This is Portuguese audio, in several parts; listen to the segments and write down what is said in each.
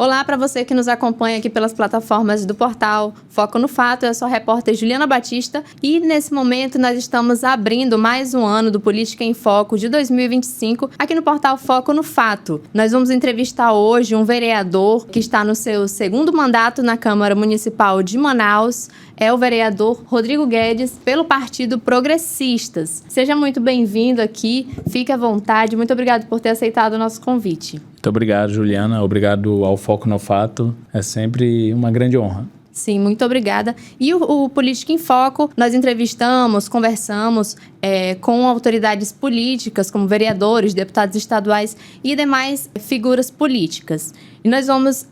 Olá para você que nos acompanha aqui pelas plataformas do portal Foco no Fato. Eu sou a repórter Juliana Batista e nesse momento nós estamos abrindo mais um ano do Política em Foco de 2025 aqui no portal Foco no Fato. Nós vamos entrevistar hoje um vereador que está no seu segundo mandato na Câmara Municipal de Manaus. É o vereador Rodrigo Guedes, pelo Partido Progressistas. Seja muito bem-vindo aqui, fique à vontade. Muito obrigado por ter aceitado o nosso convite. Muito obrigado, Juliana. Obrigado ao Foco no Fato. É sempre uma grande honra. Sim, muito obrigada. E o Política em Foco, nós entrevistamos, conversamos com autoridades políticas, como vereadores, deputados estaduais e demais figuras políticas. E nós vamos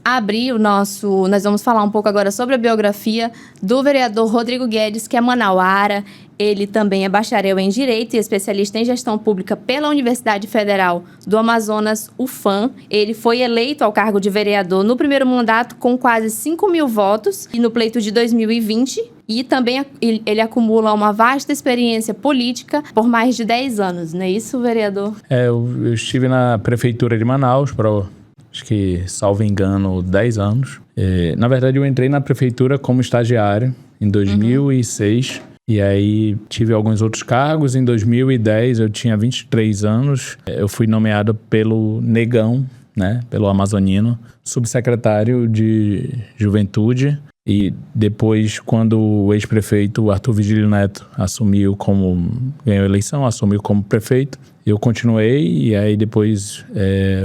nós vamos falar um pouco agora sobre a biografia do vereador Rodrigo Guedes, que é manauara. Ele também é bacharel em Direito e especialista em Gestão Pública pela Universidade Federal do Amazonas, UFAM. Ele foi eleito ao cargo de vereador no primeiro mandato com quase 5 mil votos e no pleito de 2020. E também ele acumula uma vasta experiência política por mais de 10 anos, não é isso, vereador? Eu estive na Prefeitura de Manaus acho que, salvo engano, 10 anos. Na verdade, eu entrei na Prefeitura como estagiário em 2006. E aí tive alguns outros cargos. Em 2010 eu tinha 23 anos. Eu fui nomeado pelo Negão, né, pelo amazonino, subsecretário de Juventude. E depois, quando o ex-prefeito Arthur Vigílio Neto ganhou a eleição, assumiu como prefeito, eu continuei e aí depois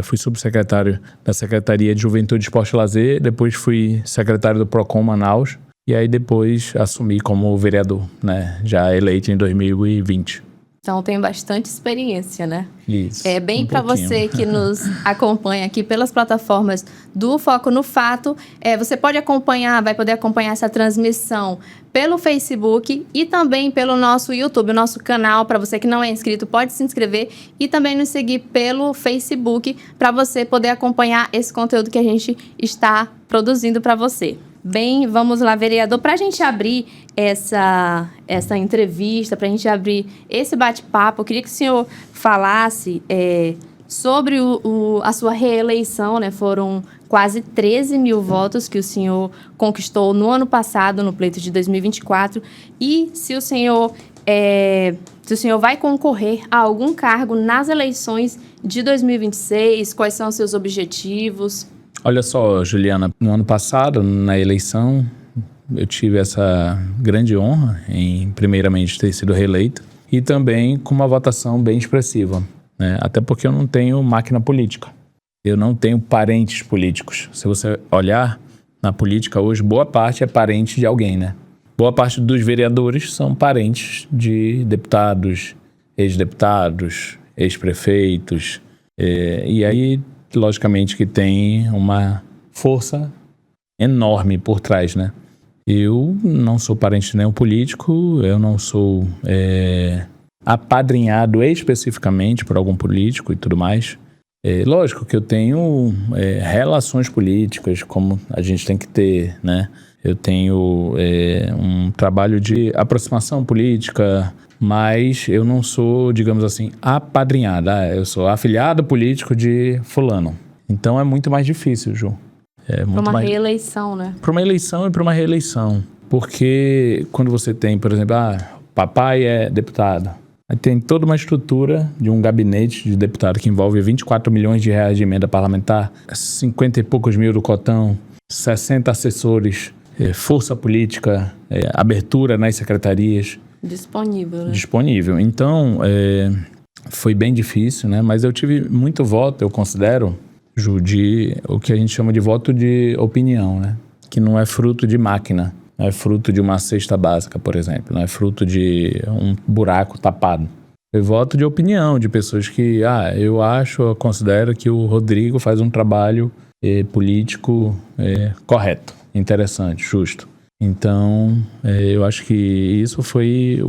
fui subsecretário da Secretaria de Juventude, Esporte e Lazer, depois fui secretário do Procon Manaus e aí depois assumi como vereador, né, já eleito em 2020. Então tem bastante experiência, né? Isso. Bem para você que nos acompanha aqui pelas plataformas do Foco no Fato, você vai poder acompanhar essa transmissão pelo Facebook e também pelo nosso YouTube, o nosso canal. Para você que não é inscrito, pode se inscrever e também nos seguir pelo Facebook para você poder acompanhar esse conteúdo que a gente está produzindo para você. Bem, vamos lá, vereador, para a gente abrir essa entrevista, para a gente abrir esse bate-papo, eu queria que o senhor falasse sobre a sua reeleição, né? Foram quase 13 mil votos que o senhor conquistou no ano passado, no pleito de 2024, e se o senhor vai concorrer a algum cargo nas eleições de 2026, quais são os seus objetivos? Olha só, Juliana, no ano passado, na eleição, eu tive essa grande honra em, primeiramente, ter sido reeleito e também com uma votação bem expressiva, né? Até porque eu não tenho máquina política, eu não tenho parentes políticos. Se você olhar na política hoje, boa parte é parente de alguém, né? Boa parte dos vereadores são parentes de deputados, ex-deputados, ex-prefeitos, e aí logicamente que tem uma força enorme por trás, né? Eu não sou parente de nenhum político, eu não sou apadrinhado especificamente por algum político e tudo mais. Lógico que eu tenho relações políticas, como a gente tem que ter, né? Eu tenho um trabalho de aproximação política, mas eu não sou, digamos assim, apadrinhado. Eu sou afiliado político de fulano. Então é muito mais difícil, Ju. Para uma reeleição, né? Para uma eleição e para uma reeleição. Porque quando você tem, por exemplo, papai é deputado. Aí tem toda uma estrutura de um gabinete de deputado que envolve 24 milhões de reais de emenda parlamentar, 50 e poucos mil do cotão, 60 assessores, força política, abertura nas secretarias. Disponível, né? Disponível. Então, foi bem difícil, né? Mas eu tive muito voto, eu considero, Ju, de o que a gente chama de voto de opinião, né? Que não é fruto de máquina, não é fruto de uma cesta básica, por exemplo, não é fruto de um buraco tapado. Foi voto de opinião, de pessoas que, eu considero que o Rodrigo faz um trabalho político correto, interessante, justo. Então, eu acho que isso foi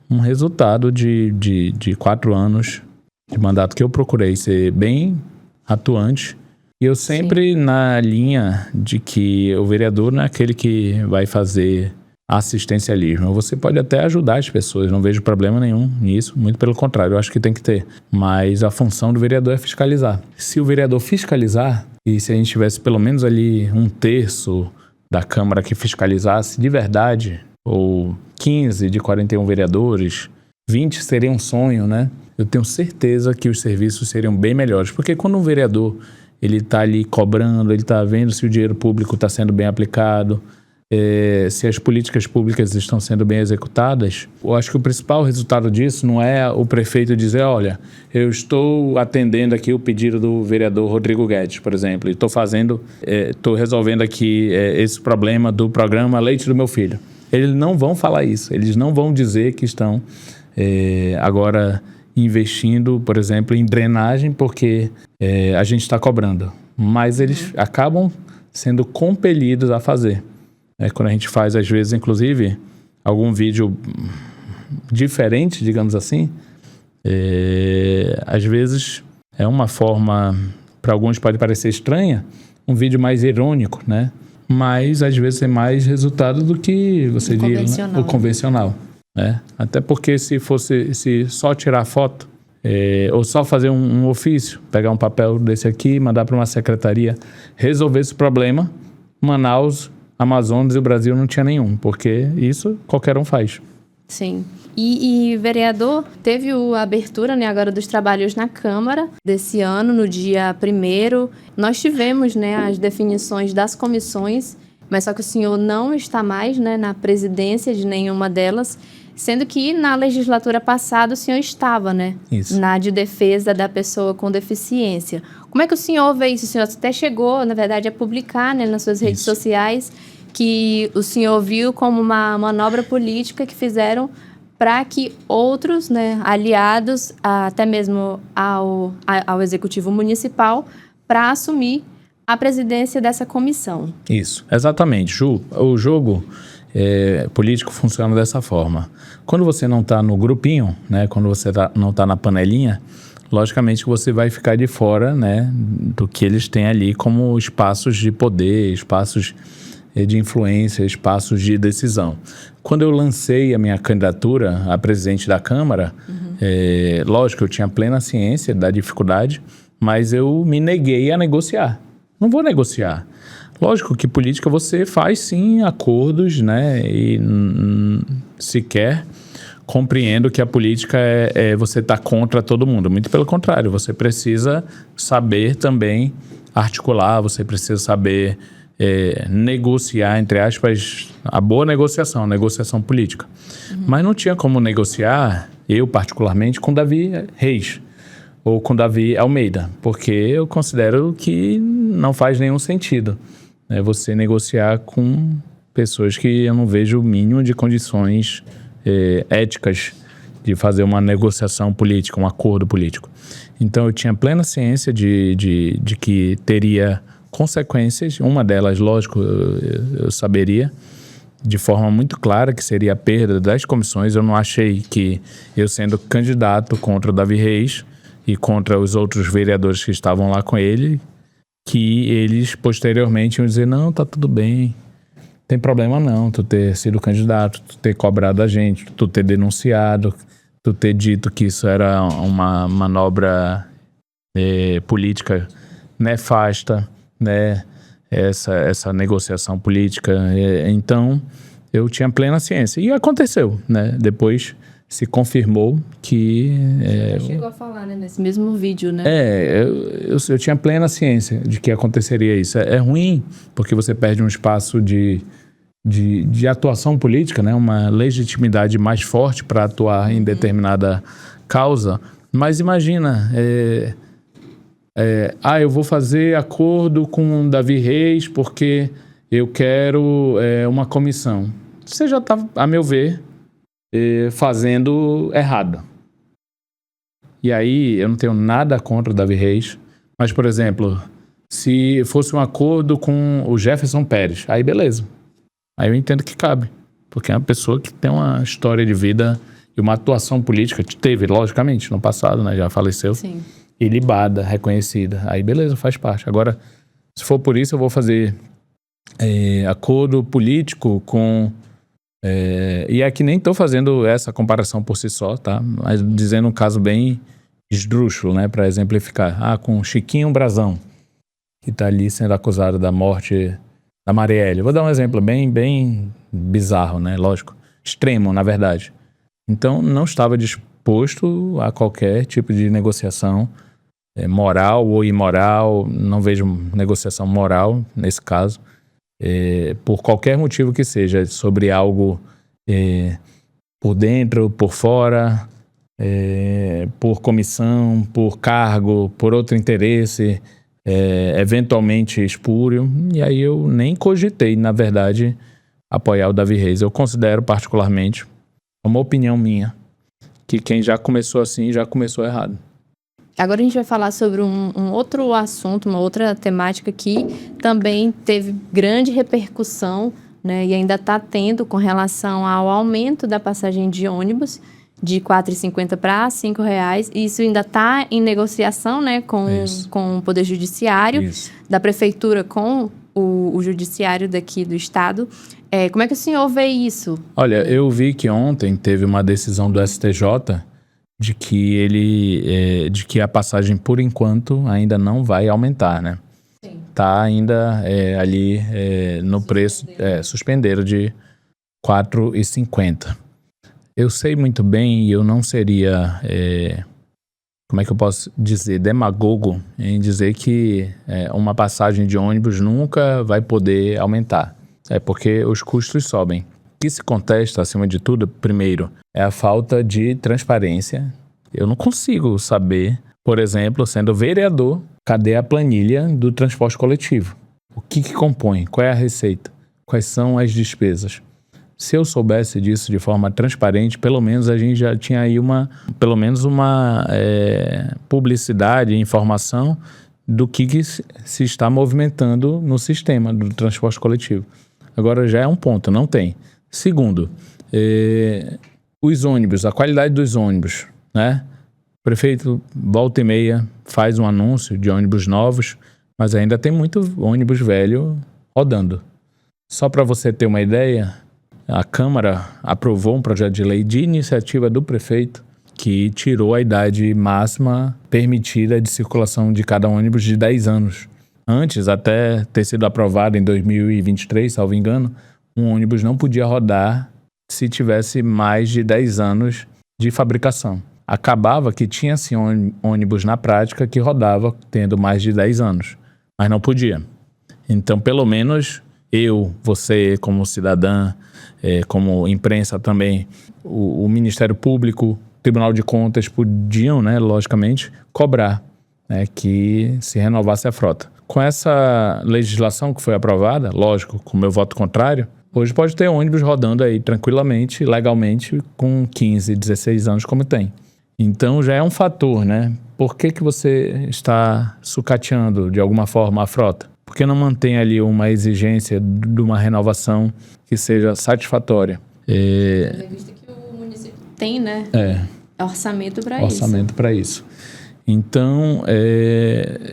um resultado de 4 anos de mandato que eu procurei ser bem atuante. E eu sempre na linha de que o vereador não é aquele que vai fazer assistencialismo. Você pode até ajudar as pessoas, não vejo problema nenhum nisso, muito pelo contrário, eu acho que tem que ter. Mas a função do vereador é fiscalizar. Se o vereador fiscalizar, E se a gente tivesse pelo menos ali 1/3 da Câmara que fiscalizasse de verdade, ou 15 de 41 vereadores, 20 seria um sonho, né? Eu tenho certeza que os serviços seriam bem melhores. Porque quando um vereador ele está ali cobrando, ele está vendo se o dinheiro público está sendo bem aplicado, se as políticas públicas estão sendo bem executadas, eu acho que o principal resultado disso não é o prefeito dizer, olha, eu estou atendendo aqui o pedido do vereador Rodrigo Guedes, por exemplo, e estou resolvendo aqui esse problema do programa Leite do Meu Filho. Eles não vão falar isso, eles não vão dizer que estão agora investindo, por exemplo, em drenagem porque a gente está cobrando. Mas eles acabam sendo compelidos a fazer. Quando a gente faz, às vezes, inclusive, algum vídeo diferente, digamos assim, às vezes é uma forma, para alguns pode parecer estranha, um vídeo mais irônico, né? Mas, às vezes, é mais resultado do que você diz, o convencional. Até porque se só tirar foto, ou só fazer um ofício, pegar um papel desse aqui, mandar para uma secretaria, resolver esse problema, Manaus, Amazonas e o Brasil não tinha nenhum, porque isso qualquer um faz. Sim. E vereador, teve a abertura, né, agora dos trabalhos na Câmara desse ano, no dia 1º. Nós tivemos, né, as definições das comissões, mas só que o senhor não está mais, né, na presidência de nenhuma delas, sendo que na legislatura passada o senhor estava, né? Isso. Na de defesa da pessoa com deficiência. Como é que o senhor vê isso? O senhor até chegou, na verdade, a publicar, né, nas suas redes sociais que o senhor viu como uma manobra política que fizeram para que outros, né, aliados, até mesmo ao Executivo Municipal, para assumir a presidência dessa comissão. Isso, exatamente, Ju. O jogo político funciona dessa forma. Quando você não está no grupinho, né, quando você não está na panelinha, logicamente você vai ficar de fora, né, do que eles têm ali como espaços de poder, espaços de influência, espaços de decisão. Quando eu lancei a minha candidatura a presidente da Câmara, lógico, eu tinha plena ciência da dificuldade, mas eu me neguei a negociar. Não vou negociar. Lógico que política você faz sim acordos, né? E sequer compreendo que a política você estar contra todo mundo. Muito pelo contrário, você precisa saber também articular, você precisa saber negociar, entre aspas, a boa negociação política. Mas não tinha como negociar, eu particularmente, com Davi Reis ou com Davi Almeida, porque eu considero que não faz nenhum sentido você negociar com pessoas que eu não vejo o mínimo de condições éticas de fazer uma negociação política, um acordo político. Então eu tinha plena ciência de que teria consequências. Uma delas, lógico, eu saberia de forma muito clara que seria a perda das comissões. Eu não achei que eu sendo candidato contra o Davi Reis e contra os outros vereadores que estavam lá com ele, que eles posteriormente iam dizer, não, tá tudo bem, não tem problema não, tu ter sido candidato, tu ter cobrado a gente, tu ter denunciado, tu ter dito que isso era uma manobra política nefasta, né? Essa negociação política. Então, eu tinha plena ciência. E aconteceu, né? Depois se confirmou que... Você chegou a falar, né? Nesse mesmo vídeo, né? Eu tinha plena ciência de que aconteceria isso. É ruim, porque você perde um espaço de atuação política, né? Uma legitimidade mais forte para atuar em determinada causa. Mas imagina... eu vou fazer acordo com o Davi Reis porque eu quero uma comissão. Você já está, a meu ver, fazendo errado. E aí, eu não tenho nada contra o Davi Reis, mas, por exemplo, se fosse um acordo com o Jefferson Pérez, aí beleza. Aí eu entendo que cabe, porque é uma pessoa que tem uma história de vida e uma atuação política, que teve, logicamente, no passado, né, já faleceu. Sim. Ilibada, reconhecida. Aí beleza, faz parte. Agora, se for por isso, eu vou fazer acordo político com... e aqui nem estou fazendo essa comparação por si só, tá? Mas dizendo um caso bem esdrúxulo, né? Para exemplificar. Com Chiquinho Brazão, que está ali sendo acusado da morte da Marielle. Vou dar um exemplo bem bizarro, né? Lógico. Extremo, na verdade. Então, não estava disposto a qualquer tipo de negociação moral ou imoral. Não vejo negociação moral nesse caso. Por qualquer motivo que seja, sobre algo por dentro, por fora, por comissão, por cargo, por outro interesse, eventualmente espúrio. E aí eu nem cogitei, na verdade, apoiar o Davi Reis. Eu considero particularmente, uma opinião minha, que quem já começou assim, já começou errado. Agora a gente vai falar sobre um outro assunto, uma outra temática que também teve grande repercussão, né, e ainda está tendo com relação ao aumento da passagem de ônibus de R$ 4,50 para R$ 5,00. Isso ainda está em negociação, né, com o Poder Judiciário, da Prefeitura com o Judiciário daqui do Estado. Como é que o senhor vê isso? Olha, eu vi que ontem teve uma decisão do STJ de que a passagem, por enquanto, ainda não vai aumentar, né? Sim. Tá ainda ali no preço, suspenderam de R$ 4,50. Eu sei muito bem, e eu não seria, como é que eu posso dizer, demagogo em dizer que uma passagem de ônibus nunca vai poder aumentar. Porque os custos sobem. O que se contesta, acima de tudo, primeiro, é a falta de transparência. Eu não consigo saber, por exemplo, sendo vereador, cadê a planilha do transporte coletivo? O que compõe? Qual é a receita? Quais são as despesas? Se eu soubesse disso de forma transparente, pelo menos a gente já tinha aí uma publicidade, informação do que se está movimentando no sistema do transporte coletivo. Agora já é um ponto, não tem. Segundo, os ônibus, a qualidade dos ônibus, né? O prefeito volta e meia faz um anúncio de ônibus novos, mas ainda tem muito ônibus velho rodando. Só para você ter uma ideia, a Câmara aprovou um projeto de lei de iniciativa do prefeito que tirou a idade máxima permitida de circulação de cada ônibus de 10 anos. Antes, até ter sido aprovado em 2023, salvo engano, um ônibus não podia rodar se tivesse mais de 10 anos de fabricação. Acabava que tinha-se ônibus na prática que rodava tendo mais de 10 anos, mas não podia. Então, pelo menos você como cidadã, como imprensa também, o Ministério Público, o Tribunal de Contas podiam, né, logicamente, cobrar, né, que se renovasse a frota. Com essa legislação que foi aprovada, lógico, com o meu voto contrário, hoje pode ter ônibus rodando aí tranquilamente, legalmente, com 15, 16 anos como tem. Então já é um fator, né? Por que você está sucateando de alguma forma a frota? Por que não mantém ali uma exigência de uma renovação que seja satisfatória? É visto que o município tem, né? Orçamento para isso. Orçamento para isso. Então,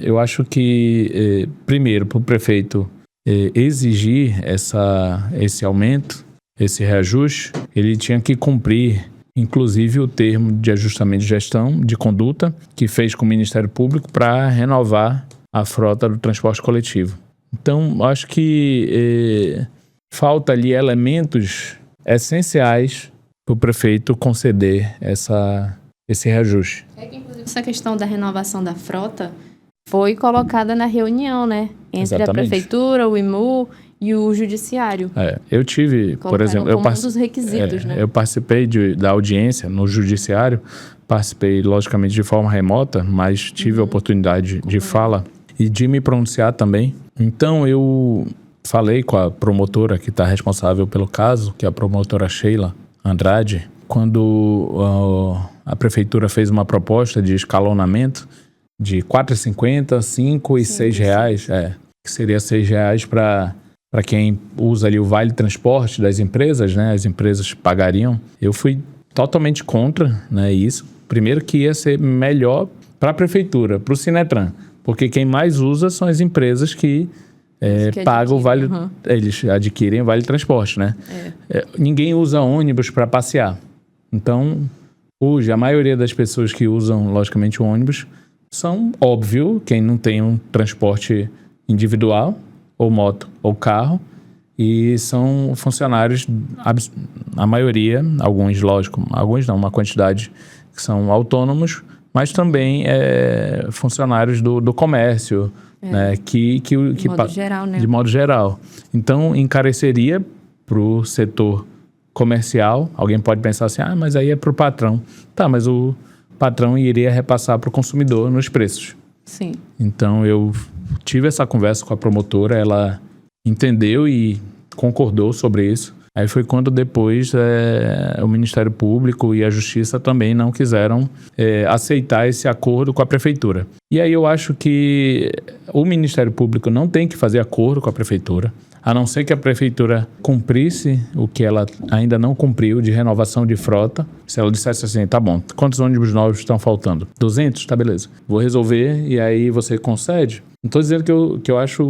eu acho que, primeiro, para o prefeito exigir esse aumento, esse reajuste, ele tinha que cumprir, inclusive, o termo de ajustamento de gestão, de conduta, que fez com o Ministério Público para renovar a frota do transporte coletivo. Então, acho que falta ali elementos essenciais para o prefeito conceder esse reajuste. Inclusive, essa questão da renovação da frota foi colocada na reunião, né? Entre Exatamente. A Prefeitura, o IMU e o Judiciário. Eu tive, por exemplo... um dos requisitos, né? Eu participei da audiência no Judiciário, participei, logicamente, de forma remota, mas tive a oportunidade de fala e de me pronunciar também. Então, eu falei com a promotora que está responsável pelo caso, que é a promotora Sheila Andrade, quando a Prefeitura fez uma proposta de escalonamento de R$ 4,50, R$ 5 e R$ 6,00, que seria R$ 6,00 para quem usa ali o Vale Transporte das empresas, né? As empresas pagariam. Eu fui totalmente contra, né, isso. Primeiro que ia ser melhor para a Prefeitura, para o Sinetran, porque quem mais usa são as empresas que pagam o Vale, eles adquirem o Vale Transporte, né? Ninguém usa ônibus para passear. Então, hoje, a maioria das pessoas que usam, logicamente, o ônibus são, óbvio, quem não tem um transporte individual, ou moto, ou carro, e são funcionários, a maioria, alguns, lógico, alguns não, uma quantidade que são autônomos, mas também funcionários do comércio, né? De modo geral, né? De modo geral. Então, encareceria para o setor comercial. Alguém pode pensar assim, mas aí é para o patrão. Tá, mas o patrão iria repassar para o consumidor nos preços. Sim. Então, eu tive essa conversa com a promotora, ela entendeu e concordou sobre isso. Aí foi quando depois o Ministério Público e a Justiça também não quiseram aceitar esse acordo com a Prefeitura. E aí eu acho que o Ministério Público não tem que fazer acordo com a Prefeitura, a não ser que a Prefeitura cumprisse o que ela ainda não cumpriu de renovação de frota. Se ela dissesse assim, tá bom, quantos ônibus novos estão faltando? 200? Tá, beleza. Vou resolver e aí você concede. Não estou dizendo que eu acho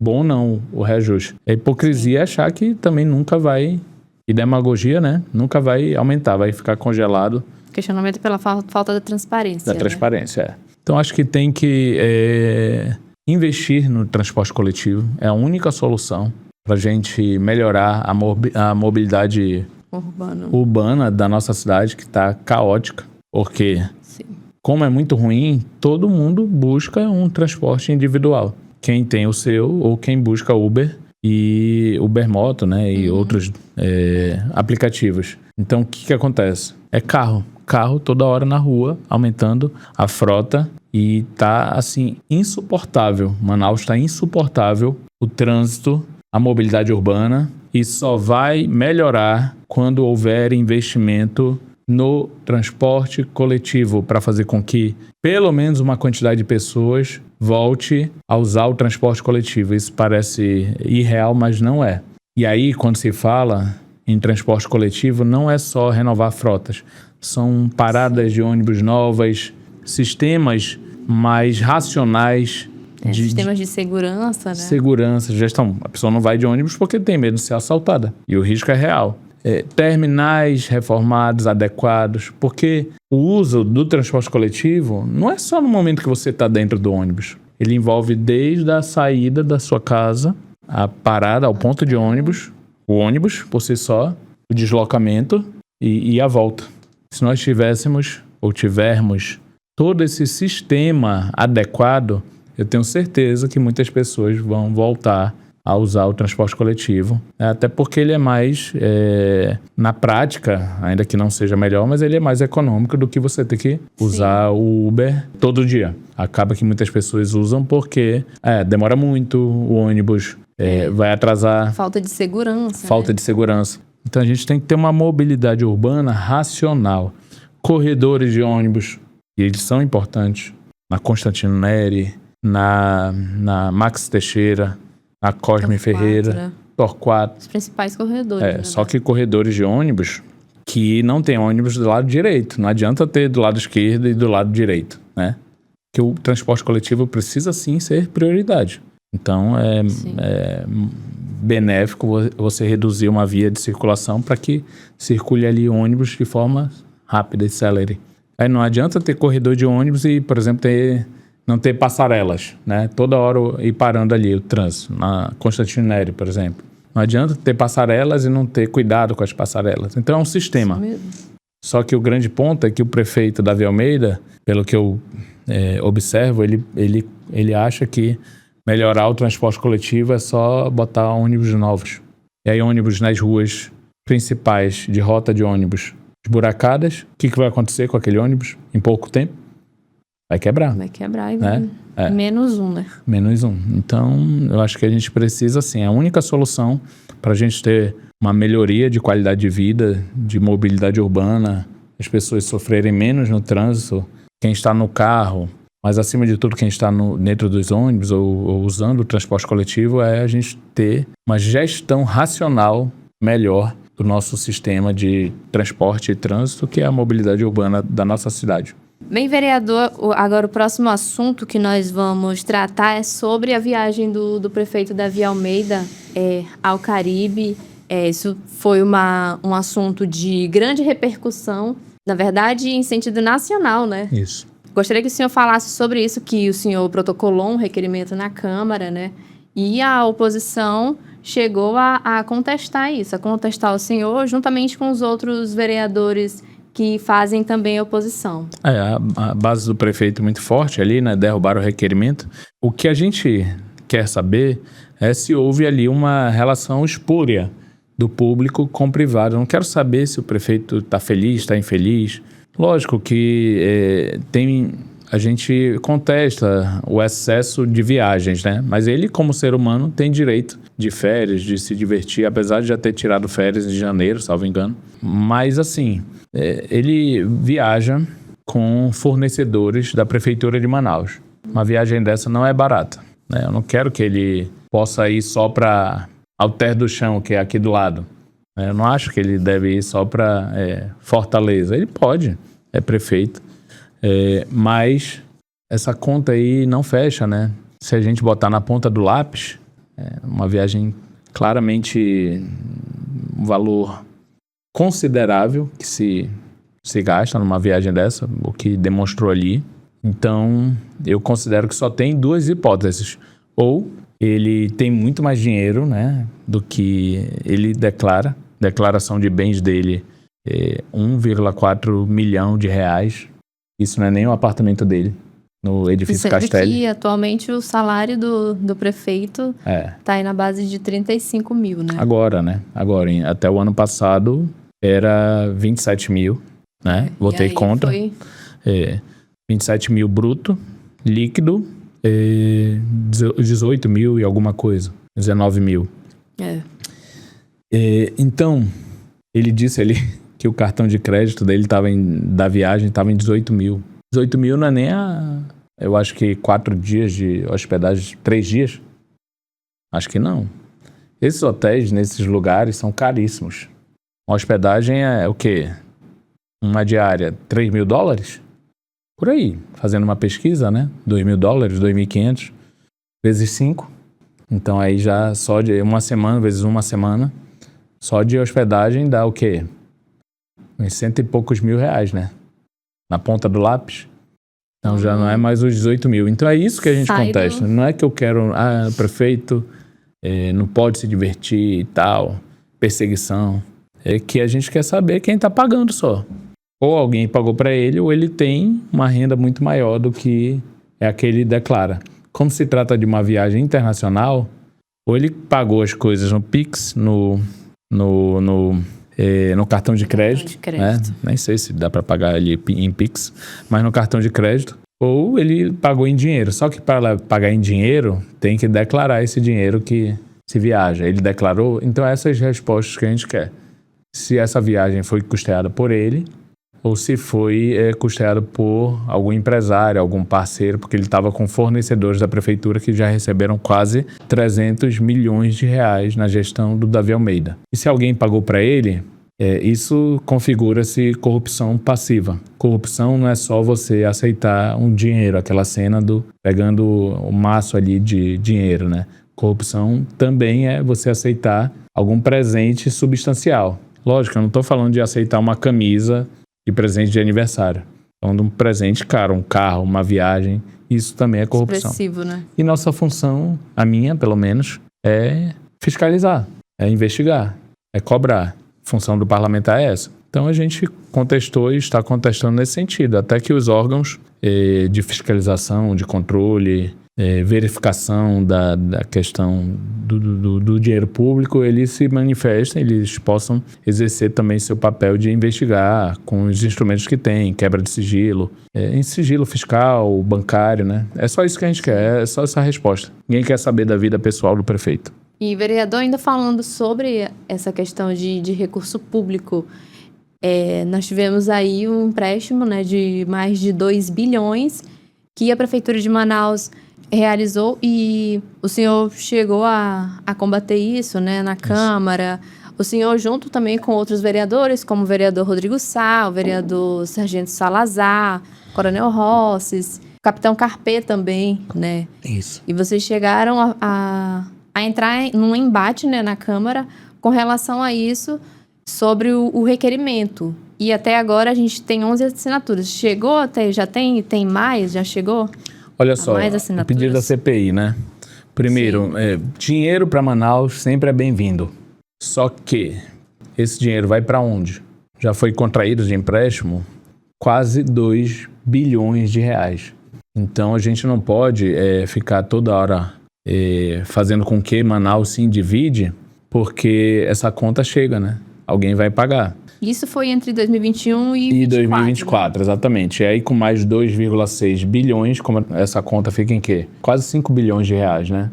bom não o reajuste. É hipocrisia achar que também nunca vai, e demagogia, né? Nunca vai aumentar, vai ficar congelado. Questionamento pela falta da transparência. Da transparência, Então acho que tem que investir no transporte coletivo. É a única solução para a gente melhorar a mobilidade urbana da nossa cidade, que está caótica. Porque, como é muito ruim, todo mundo busca um transporte individual. Quem tem o seu ou quem busca Uber e Ubermoto, né? E outros aplicativos. Então, o que acontece? É carro toda hora na rua, aumentando a frota e tá, assim, insuportável. Manaus está insuportável o trânsito, a mobilidade urbana, e só vai melhorar quando houver investimento no transporte coletivo para fazer com que pelo menos uma quantidade de pessoas volte a usar o transporte coletivo. Isso parece irreal, mas não é. E aí, quando se fala em transporte coletivo, não é só renovar frotas. São paradas de ônibus novas, sistemas mais racionais. Sistemas de segurança, né? Segurança, gestão. A pessoa não vai de ônibus porque tem medo de ser assaltada. E o risco é real. Terminais reformados, adequados, porque o uso do transporte coletivo não é só no momento que você está dentro do ônibus. Ele envolve desde a saída da sua casa, a parada ao ponto de ônibus, o ônibus por si só, o deslocamento e a volta. Se nós tivéssemos ou tivermos todo esse sistema adequado, eu tenho certeza que muitas pessoas vão voltar a usar o transporte coletivo, até porque ele é mais, na prática, ainda que não seja melhor, mas ele é mais econômico do que você ter que usar o Uber todo dia. Acaba que muitas pessoas usam porque demora muito, o ônibus vai atrasar. Falta de segurança. Falta de segurança. Então a gente tem que ter uma mobilidade urbana racional. Corredores de ônibus, e eles são importantes, na Constantino Neri, na Max Teixeira, a Cosme Ferreira, Torquato. Os principais corredores. Só que corredores de ônibus que não tem ônibus do lado direito. Não adianta ter do lado esquerdo e do lado direito, né? Que o transporte coletivo precisa sim ser prioridade. Então é benéfico você reduzir uma via de circulação para que circule ali ônibus de forma rápida e célere. Aí não adianta ter corredor de ônibus e, por exemplo, não ter passarelas, né? Toda hora ir parando ali o trânsito, na Constantino Neri, por exemplo. Não adianta ter passarelas e não ter cuidado com as passarelas. Então é um sistema. Isso mesmo. Só que o grande ponto é que o prefeito Davi Almeida, pelo que eu observo, ele acha que melhorar o transporte coletivo é só botar ônibus novos. E aí ônibus nas ruas principais de rota de ônibus esburacadas, o que vai acontecer com aquele ônibus em pouco tempo? Vai quebrar. Vai quebrar e vai menos um, né? Menos um. Então, eu acho que a gente precisa, assim, a única solução para a gente ter uma melhoria de qualidade de vida, de mobilidade urbana, as pessoas sofrerem menos no trânsito, quem está no carro, mas acima de tudo quem está dentro dos ônibus ou usando o transporte coletivo, é a gente ter uma gestão racional melhor do nosso sistema de transporte e trânsito, que é a mobilidade urbana da nossa cidade. Bem, vereador, agora o próximo assunto que nós vamos tratar é sobre a viagem do prefeito Davi Almeida ao Caribe. Isso foi um assunto de grande repercussão, na verdade, em sentido nacional, né? Isso. Gostaria que o senhor falasse sobre isso, que o senhor protocolou um requerimento na Câmara, né? E a oposição chegou a contestar isso, a contestar o senhor, juntamente com os outros vereadores que fazem também oposição. A base do prefeito muito forte ali, né? Derrubaram o requerimento. O que a gente quer saber é se houve ali uma relação espúria do público com o privado. Eu não quero saber se o prefeito está feliz, está infeliz. Lógico que a gente contesta o excesso de viagens, né? Mas ele, como ser humano, tem direito de férias, de se divertir, apesar de já ter tirado férias em janeiro, salvo engano. Mas, assim, ele viaja com fornecedores da Prefeitura de Manaus. Uma viagem dessa não é barata, né? Eu não quero que ele possa ir só para Alter do Chão, que é aqui do lado. Eu não acho que ele deve ir só para Fortaleza. Ele pode, é prefeito. Mas essa conta aí não fecha, né? Se a gente botar na ponta do lápis, uma viagem claramente um valor considerável que se gasta numa viagem dessa, o que demonstrou ali. Então, eu considero que só tem duas hipóteses. Ou ele tem muito mais dinheiro, né, do que ele declara. Declaração de bens dele 1,4 milhão de reais. Isso não é nem o apartamento dele, no edifício Castelli. Que atualmente o salário do prefeito está aí na base de 35 mil, né? Agora, né? Até o ano passado era 27 mil, né? Votei contra. 27 mil bruto, líquido, 18 mil e alguma coisa. 19 mil. Então, ele disse ali que o cartão de crédito dele da viagem estava em 18 mil. 18 mil não é nem eu acho que 4 dias de hospedagem, 3 dias. Acho que não. Esses hotéis nesses lugares são caríssimos. Uma hospedagem é o quê? Uma diária, $3.000? Por aí, fazendo uma pesquisa, né? $2.000, 2.500, vezes 5. Então aí já só de uma semana, vezes uma semana, só de hospedagem dá o quê? Uns 100 e poucos mil reais, né? Na ponta do lápis. Então já não é mais os 18 mil. Então é isso que a gente contesta. Não é que eu quero, o prefeito não pode se divertir e tal, perseguição. É que a gente quer saber quem está pagando só. Ou alguém pagou para ele, ou ele tem uma renda muito maior do que é a que ele declara. Como se trata de uma viagem internacional, ou ele pagou as coisas no Pix, no cartão de crédito. Né? Nem sei se dá para pagar ele em Pix, mas no cartão de crédito. Ou ele pagou em dinheiro. Só que para pagar em dinheiro, tem que declarar esse dinheiro que se viaja. Ele declarou? Então essas respostas que a gente quer. Se essa viagem foi custeada por ele, ou se foi custeado por algum empresário, algum parceiro, porque ele estava com fornecedores da prefeitura que já receberam quase 300 milhões de reais na gestão do Davi Almeida. E se alguém pagou para ele, isso configura-se corrupção passiva. Corrupção não é só você aceitar um dinheiro, aquela cena do pegando o maço ali de dinheiro, né? Corrupção também é você aceitar algum presente substancial. Lógico, eu não estou falando de aceitar uma camisa de presente de aniversário. Então, de um presente caro, um carro, uma viagem, isso também é corrupção. Expressivo, né? E nossa função, a minha pelo menos, é fiscalizar, é investigar, é cobrar. A função do parlamentar é essa. Então a gente contestou e está contestando nesse sentido, até que os órgãos de fiscalização, de controle, verificação da questão do dinheiro público, eles se manifestem, eles possam exercer também seu papel de investigar com os instrumentos que tem, quebra de sigilo, em sigilo fiscal, bancário, né? É só isso que a gente quer, é só essa resposta. Ninguém quer saber da vida pessoal do prefeito. E, vereador, ainda falando sobre essa questão de recurso público, nós tivemos aí um empréstimo, né, de mais de 2 bilhões que a Prefeitura de Manaus realizou, e o senhor chegou a combater isso, né, na Câmara. O senhor, junto também com outros vereadores, como o vereador Rodrigo Sá, o vereador Sargento Salazar, Coronel Rosses, Capitão Carpê também, né? Isso. E vocês chegaram a entrar num embate, né, na Câmara com relação a isso, sobre o requerimento E até agora a gente tem 11 assinaturas. Chegou até, tem mais? Já chegou? Olha só, mais o assinaturas? pedido da CPI, né? Primeiro, dinheiro para Manaus sempre é bem-vindo. Só que esse dinheiro vai para onde? Já foi contraído de empréstimo quase 2 bilhões de reais. Então a gente não pode ficar toda hora fazendo com que Manaus se endivide, porque essa conta chega, né? Alguém vai pagar. Isso foi entre 2021 e 2024, né? Exatamente. E aí com mais 2,6 bilhões, como essa conta fica em quê? Quase 5 bilhões de reais, né?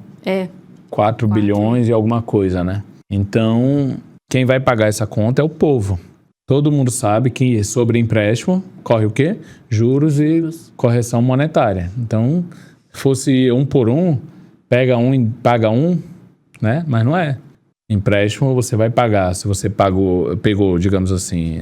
4 bilhões e alguma coisa, né? Então, quem vai pagar essa conta é o povo. Todo mundo sabe que sobre empréstimo corre o quê? Juros e correção monetária. Então, fosse um por um, pega um e paga um, né? Mas não é. Empréstimo você vai pagar. Se você pegou, digamos assim,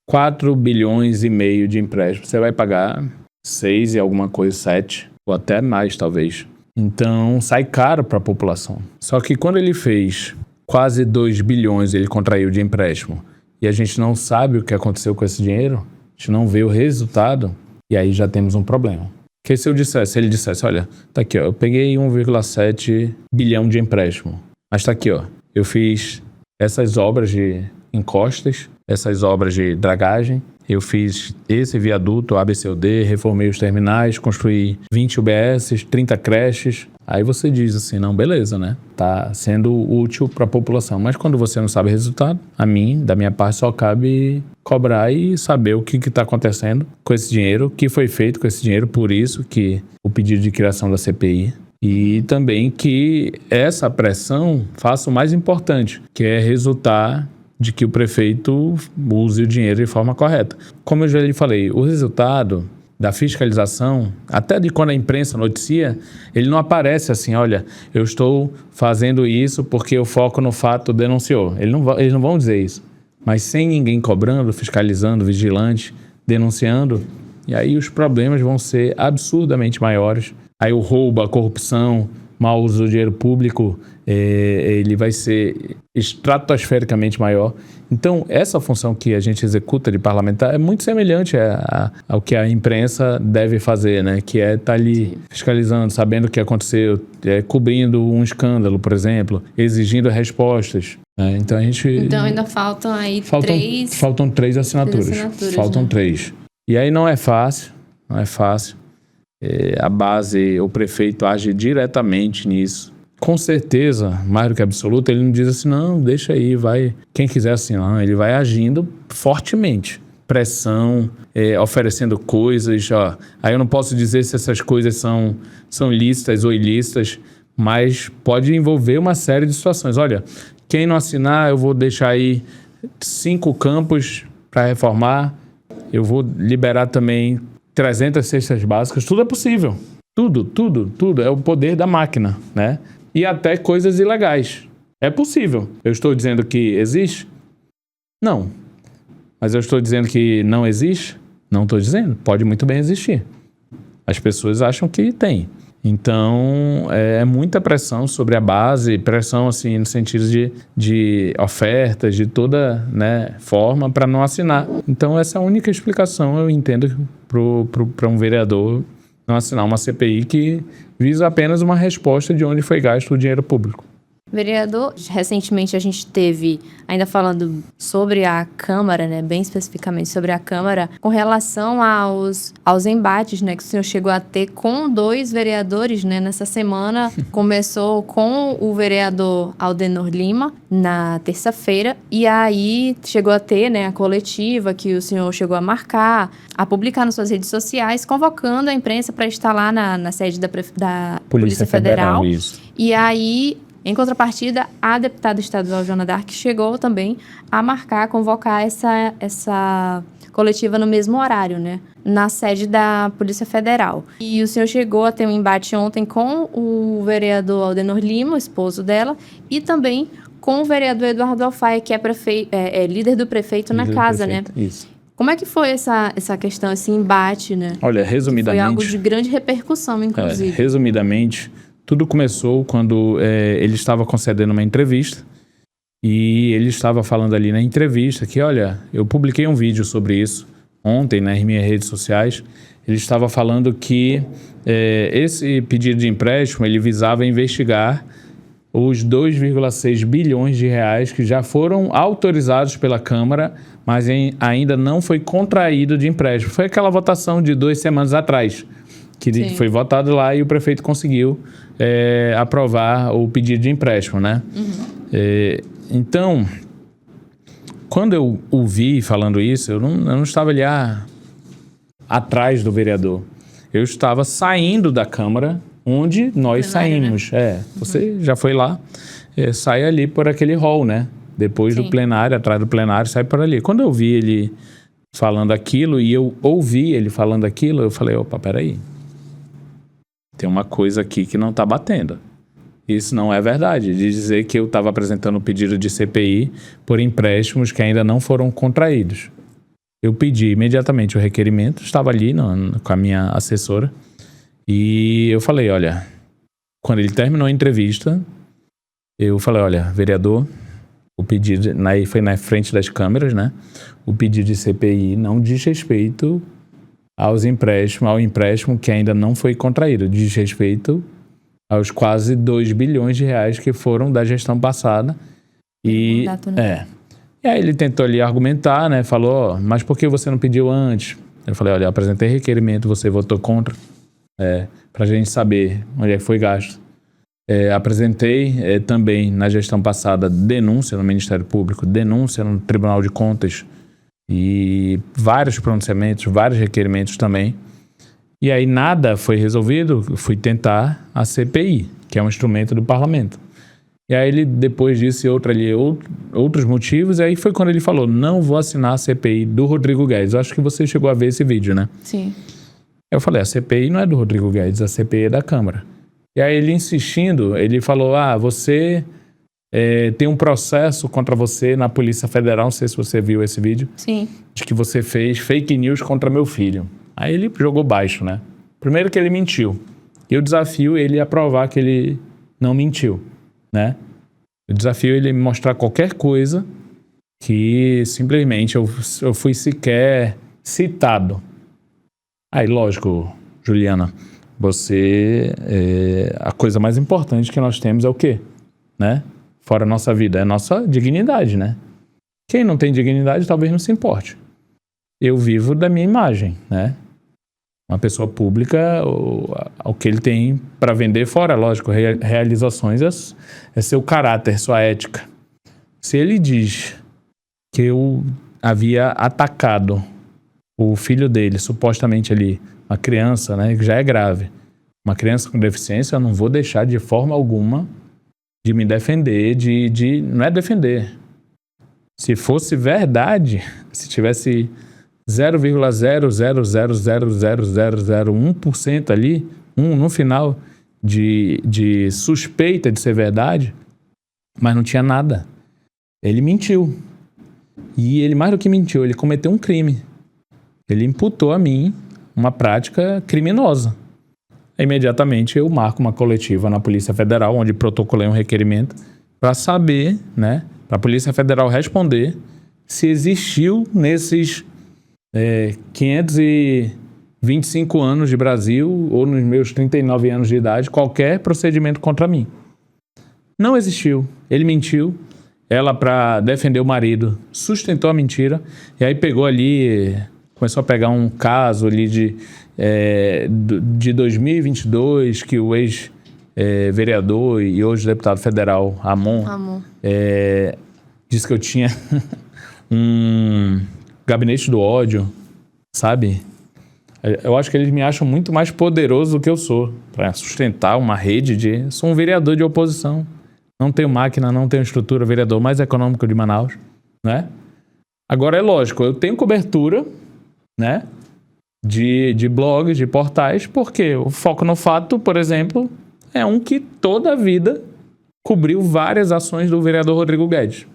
4 bilhões e meio de empréstimo, você vai pagar 6 e alguma coisa, 7, ou até mais talvez. Então sai caro para a população. Só que quando ele fez quase 2 bilhões, ele contraiu de empréstimo, e a gente não sabe o que aconteceu com esse dinheiro, a gente não vê o resultado, e aí já temos um problema. Porque se ele dissesse, olha, tá aqui, ó, eu peguei 1,7 bilhão de empréstimo, mas tá aqui, ó, eu fiz essas obras de encostas, essas obras de dragagem, eu fiz esse viaduto ABCD, reformei os terminais, construí 20 UBSs, 30 creches. Aí você diz assim, não, beleza, né? Tá sendo útil para a população. Mas quando você não sabe o resultado, da minha parte, só cabe cobrar e saber o que está acontecendo com esse dinheiro, o que foi feito com esse dinheiro, por isso que o pedido de criação da CPI. E também que essa pressão faça o mais importante, que é resultar de que o prefeito use o dinheiro de forma correta. Como eu já lhe falei, o resultado da fiscalização, até de quando a imprensa noticia, ele não aparece assim, olha, eu estou fazendo isso porque o Foco no Fato denunciou. Eles não vão dizer isso. Mas sem ninguém cobrando, fiscalizando, vigilante, denunciando, e aí os problemas vão ser absurdamente maiores. Aí o roubo, a corrupção, mau uso do dinheiro público, ele vai ser estratosfericamente maior. Então, essa função que a gente executa de parlamentar é muito semelhante ao que a imprensa deve fazer, né? Que é estar ali fiscalizando, sabendo o que aconteceu, cobrindo um escândalo, por exemplo, exigindo respostas. Né? Então, ainda faltam aí Faltam 3 assinaturas. Faltam, né? 3. E aí não é fácil. A base, o prefeito age diretamente nisso. Com certeza, mais do que absoluto, ele não diz assim, não, deixa aí, vai. Quem quiser assinar, ele vai agindo fortemente. Pressão, oferecendo coisas. Ó. Aí eu não posso dizer se essas coisas são lícitas ou ilícitas, mas pode envolver uma série de situações. Olha, quem não assinar, eu vou deixar aí 5 campos para reformar. Eu vou liberar também 300 cestas básicas, tudo é possível. Tudo. É o poder da máquina, né? E até coisas ilegais. É possível. Eu estou dizendo que existe? Não. Mas eu estou dizendo que não existe? Não estou dizendo. Pode muito bem existir. As pessoas acham que tem. Então, é muita pressão sobre a base, pressão assim, no sentido de ofertas, de toda, né, forma para não assinar. Então, essa é a única explicação, eu entendo, para um vereador não assinar uma CPI que visa apenas uma resposta de onde foi gasto o dinheiro público. Vereador, recentemente a gente teve, ainda falando sobre a Câmara, né, bem especificamente sobre a Câmara, com relação aos embates, né, que o senhor chegou a ter com 2 vereadores, né, nessa semana. Começou com o vereador Aldenor Lima, na terça-feira, e aí chegou a ter, né, a coletiva que o senhor chegou a marcar, a publicar nas suas redes sociais, convocando a imprensa para estar lá na sede da Polícia Federal. Isso. E aí, em contrapartida, a deputada estadual Joana D'Arc chegou também a convocar essa coletiva no mesmo horário, né? Na sede da Polícia Federal. E o senhor chegou a ter um embate ontem com o vereador Aldenor Lima, o esposo dela, e também com o vereador Eduardo Alfaia, que é líder do prefeito na casa, né? Isso. Como é que foi essa questão, esse embate, né? Olha, resumidamente... Foi algo de grande repercussão, inclusive. Resumidamente... Tudo começou quando ele estava concedendo uma entrevista E ele estava falando ali na entrevista que, olha, eu publiquei um vídeo sobre isso ontem nas minhas redes sociais. Ele estava falando que esse pedido de empréstimo, ele visava investigar os 2,6 bilhões de reais que já foram autorizados pela Câmara, mas ainda não foi contraído de empréstimo. Foi aquela votação de 2 semanas atrás, que foi votado lá e o prefeito conseguiu aprovar o pedido de empréstimo, né? Então, quando eu ouvi falando isso, eu não estava ali atrás do vereador. Eu estava saindo da Câmara, onde nós saímos. Né? Você já foi lá, sai ali por aquele hall, né? Depois do plenário, atrás do plenário, sai por ali. Quando eu vi ele falando aquilo e eu ouvi ele falando aquilo, eu falei, opa, peraí. Tem uma coisa aqui que não está batendo. Isso não é verdade, de dizer que eu estava apresentando um pedido de CPI por empréstimos que ainda não foram contraídos. Eu pedi imediatamente o requerimento, estava ali com a minha assessora, e eu falei, olha, quando ele terminou a entrevista, eu falei, olha, vereador, o pedido, foi na frente das câmeras, né? O pedido de CPI não diz respeito ao empréstimo que ainda não foi contraído, diz respeito aos quase 2 bilhões de reais que foram da gestão passada. E aí ele tentou ali argumentar, né? Falou, mas por que você não pediu antes? Eu falei, olha, eu apresentei requerimento, você votou contra, pra gente saber onde é que foi gasto. Apresentei também na gestão passada denúncia no Ministério Público, denúncia no Tribunal de Contas e vários pronunciamentos, vários requerimentos também. E aí nada foi resolvido, fui tentar a CPI, que é um instrumento do parlamento. E aí ele, depois disso e outros motivos, e aí foi quando ele falou, não vou assinar a CPI do Rodrigo Guedes. Eu acho que você chegou a ver esse vídeo, né? Sim. Eu falei, a CPI não é do Rodrigo Guedes, a CPI é da Câmara. E aí ele insistindo, ele falou, você tem um processo contra você na Polícia Federal, não sei se você viu esse vídeo. Sim. De que você fez fake news contra meu filho. Aí ele jogou baixo, né? Primeiro que ele mentiu. Eu desafio ele a provar que ele não mentiu, né? Eu desafio ele a me mostrar qualquer coisa que simplesmente eu fui sequer citado. Aí, lógico, Juliana, a coisa mais importante que nós temos é o quê? Né? Fora a nossa vida, é a nossa dignidade, né? Quem não tem dignidade talvez não se importe. Eu vivo da minha imagem, né? Uma pessoa pública, o que ele tem para vender fora, lógico, realizações é seu caráter, sua ética. Se ele diz que eu havia atacado o filho dele, supostamente ali, uma criança, né, que já é grave, uma criança com deficiência, eu não vou deixar de forma alguma de me defender, não é defender. Se fosse verdade, se tivesse 0,0000001% ali, no final de suspeita de ser verdade, mas não tinha nada. Ele mentiu. E ele, mais do que mentiu, ele cometeu um crime. Ele imputou a mim uma prática criminosa. Imediatamente eu marco uma coletiva na Polícia Federal, onde protocolei um requerimento para saber, né, para a Polícia Federal responder se existiu nesses 525 anos de Brasil, ou nos meus 39 anos de idade, qualquer procedimento contra mim. Não existiu. Ele mentiu. Ela, para defender o marido, sustentou a mentira. E aí pegou ali, começou a pegar um caso ali de 2022, que o ex-vereador e hoje deputado federal, Ramon. Disse que eu tinha um gabinete do ódio, sabe? Eu acho que eles me acham muito mais poderoso do que eu sou para sustentar uma rede de... Sou um vereador de oposição. Não tenho máquina, não tenho estrutura, vereador mais econômico de Manaus, né? Agora, é lógico, eu tenho cobertura, né? De blogs, de portais, porque o Foco no Fato, por exemplo, é um que toda a vida cobriu várias ações do vereador Rodrigo Guedes.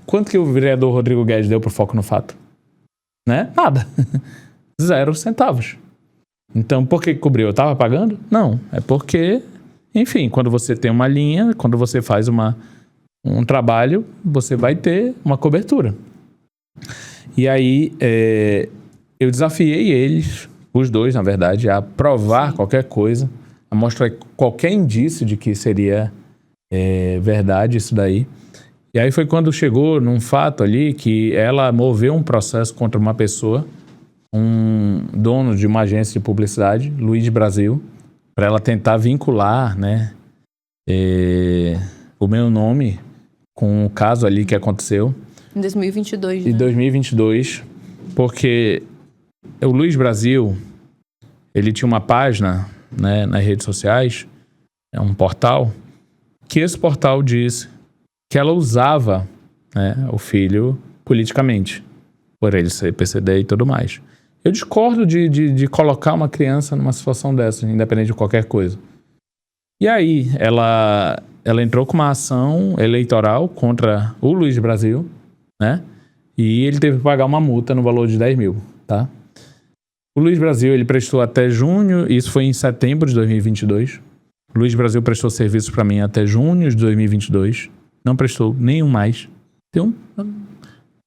Quanto que o vereador Rodrigo Guedes deu pro Foco no Fato? Né? Nada. 0 centavos. Então, por que cobriu? Eu estava pagando? Não. É porque, enfim, quando você tem uma linha, quando você faz uma um trabalho, você vai ter uma cobertura. E aí, eu desafiei eles, os dois, na verdade, a provar qualquer coisa, a mostrar qualquer indício de que seria verdade isso daí. E aí foi quando chegou num fato ali que ela moveu um processo contra uma pessoa, um dono de uma agência de publicidade, Luiz Brasil, para ela tentar vincular, né, o meu nome com o caso ali que aconteceu. Em 2022, né? Em 2022, porque o Luiz Brasil, ele tinha uma página, né, nas redes sociais, um portal, que esse portal disse que ela usava, né, o filho politicamente, por ele ser PCD e tudo mais. Eu discordo de colocar uma criança numa situação dessa, independente de qualquer coisa. E aí, ela entrou com uma ação eleitoral contra o Luiz Brasil, né? E ele teve que pagar uma multa no valor de 10 mil, tá? O Luiz Brasil, ele prestou até junho, isso foi em setembro de 2022. O Luiz Brasil prestou serviços para mim até junho de 2022. Não prestou nenhum mais. Então,